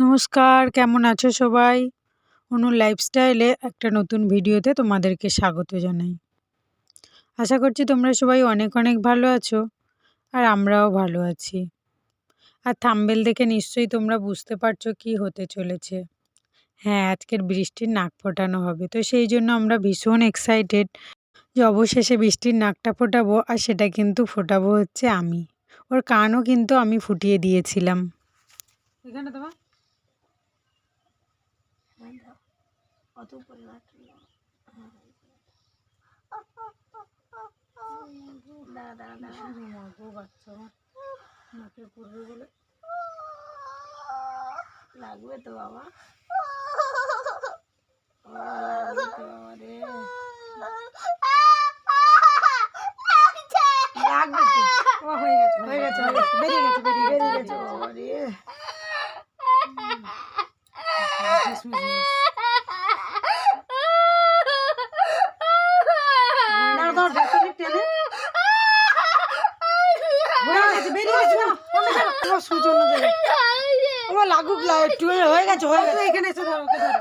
নমস্কার, কেমন আছো সবাই? অনুর লাইফস্টাইলে একটা নতুন ভিডিওতে তোমাদেরকে স্বাগত জানাই। আশা করছি তোমরা সবাই অনেক অনেক ভালো আছো আর আমরাও ভালো আছি। আর থাম্বনেল দেখে নিশ্চয়ই তোমরা বুঝতে পারছো কি হতে চলেছে। হ্যাঁ, আজকের বৃষ্টির নাক ফোটানো হবে, তো সেই জন্য আমরা ভীষণ এক্সাইটেড যে অবশেষে বৃষ্টির নাকটা ফোটাবো, আর সেটা কিন্তু ফোটাবো হচ্ছে আমি। ওর কানও কিন্তু আমি ফুটিয়ে দিয়েছিলাম। এখানে তোমার কত উপরে বাচ্চা নাকে পড়বে বলে লাগবে তো বাবা, লাগবে তো। হয়ে গেছে বেরিয়ে গেছে বাবা রে, লাগুক একটু হয়ে গেছে এখানে এসে ধরো, ওকে ধরো।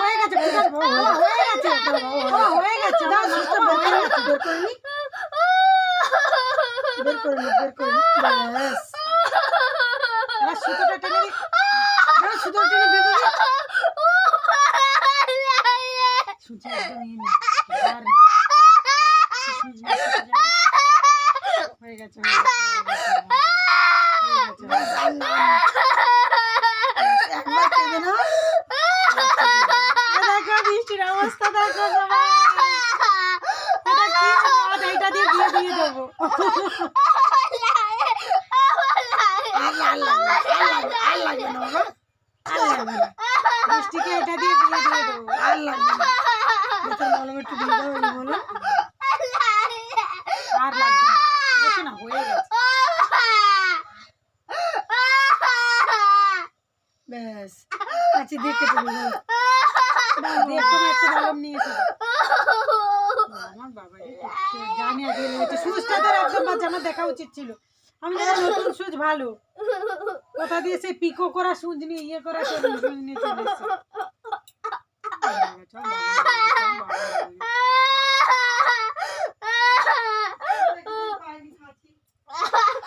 হয়ে গেছে বের করে নি ব্যাস। এবার সুতোটা টেনে দি, সুতোটা টেনে বেঁধে দি। সুচি একদম ইয়ে নেই। আর হয়ে গেছে একবার কেঁদে না, দেখো বৃষ্টির অবস্থা দেখো সবাই। এটা দিয়ে বিয়ে দিয়ে দেবো। বৃষ্টিকে এটা দিয়ে বিয়ে দিয়ে দেবো। আর লাগবে না। মলম একটু দিয়ে দাও, এই মলম। আর লাগবে না, দেখো না হয়ে গেছে। ব্যাস আচ্ছা দেখে তো দেখো না, একটু মলম নিয়েছি। আমার বাবা জানি আজকে লেগেছে। সুচটা তোর একদম বাজে, আমার দেখা উচিত ছিল। আমি জানি নতুন সুচ ভালো, কোথা দিয়ে সে পিকো করা সুচ নিয়ে ইয়ে করা সুচ নিয়ে চলে এসেছে।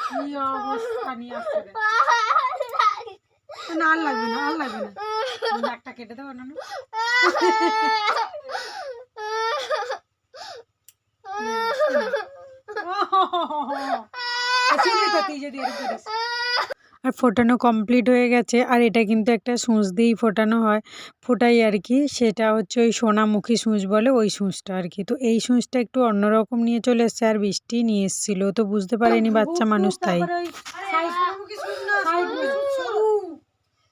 কি অবস্থা নিয়ে আসছে রে। না, আর লাগবে না, আর লাগবে না। নাকটা কেটে দেবো না? আর ফোটানো কমপ্লিট হয়ে গেছে। আর এটা কিন্তু একটা সূঁচ দিয়েই ফোটানো হয়, ফোটাই আর কি। সেটা হচ্ছে ওই সোনামুখী সূঁচ বলে, ওই সূঁচটা আর কি। তো এই সূঁচটা একটু অন্যরকম নিয়ে চলে এসছে, আর বৃষ্টি নিয়ে এসেছিলো, তো বুঝতে পারেনি বাচ্চা মানুষ তাই।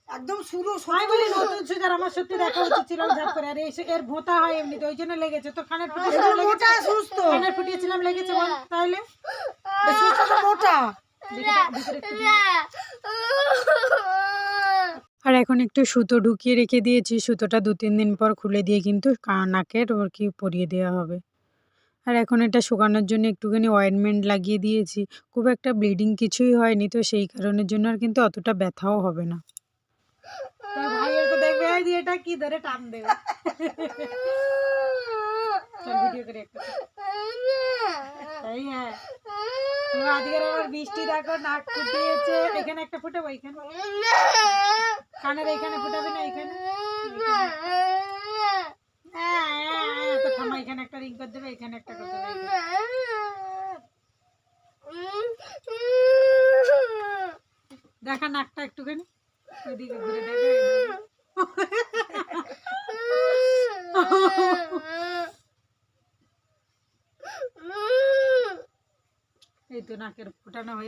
একদম শুরু আমি বলি নতুন সুচ, আর আমার সত্যি দেখা উচিত ছিল ঝাপ করে। আর এর ভোঁতা হয় এমনিতে, ওই জন্য লেগেছে। তো কানের ফুটিয়েছিলাম লেগেছে, সুস্থ কানের ফুটিয়েছিলাম লেগেছে বল তাহলে। মোটা। আর এখন একটু সুতো ঢুকিয়ে রেখে দিয়েছি, সুতোটা 2-3 দিন পর খুলে দিয়ে কিন্তু নাকের ওর কি পরিয়ে দেওয়া হবে। আর এখন এটা শুকানোর জন্য একটুখানি অয়েনমেন্ট লাগিয়ে দিয়েছি। খুব একটা ব্লিডিং কিছুই হয়নি, তো সেই কারণের জন্য আর কিন্তু অতটা ব্যথাও হবে না। তোর ভাইয়ের তো দেখবে এটা কি ধরে টান দেবে। চল ভিডিও করে একটা। এই হ্যাঁ, আজকের আবার বৃষ্টি দেখো নাক ফুটিয়েছে। এখানে একটা ফুটাবো, এখানে কানের এখানে ফুটাবে না, এখানে তো থামা। এখানে একটা রিং করে দেবে, এখানে একটা করে দেবে। দেখা নাকটা একটুখানি ওইদিকে ঘুরে দেখে। এই তো নাকের ফোটানো হয়ে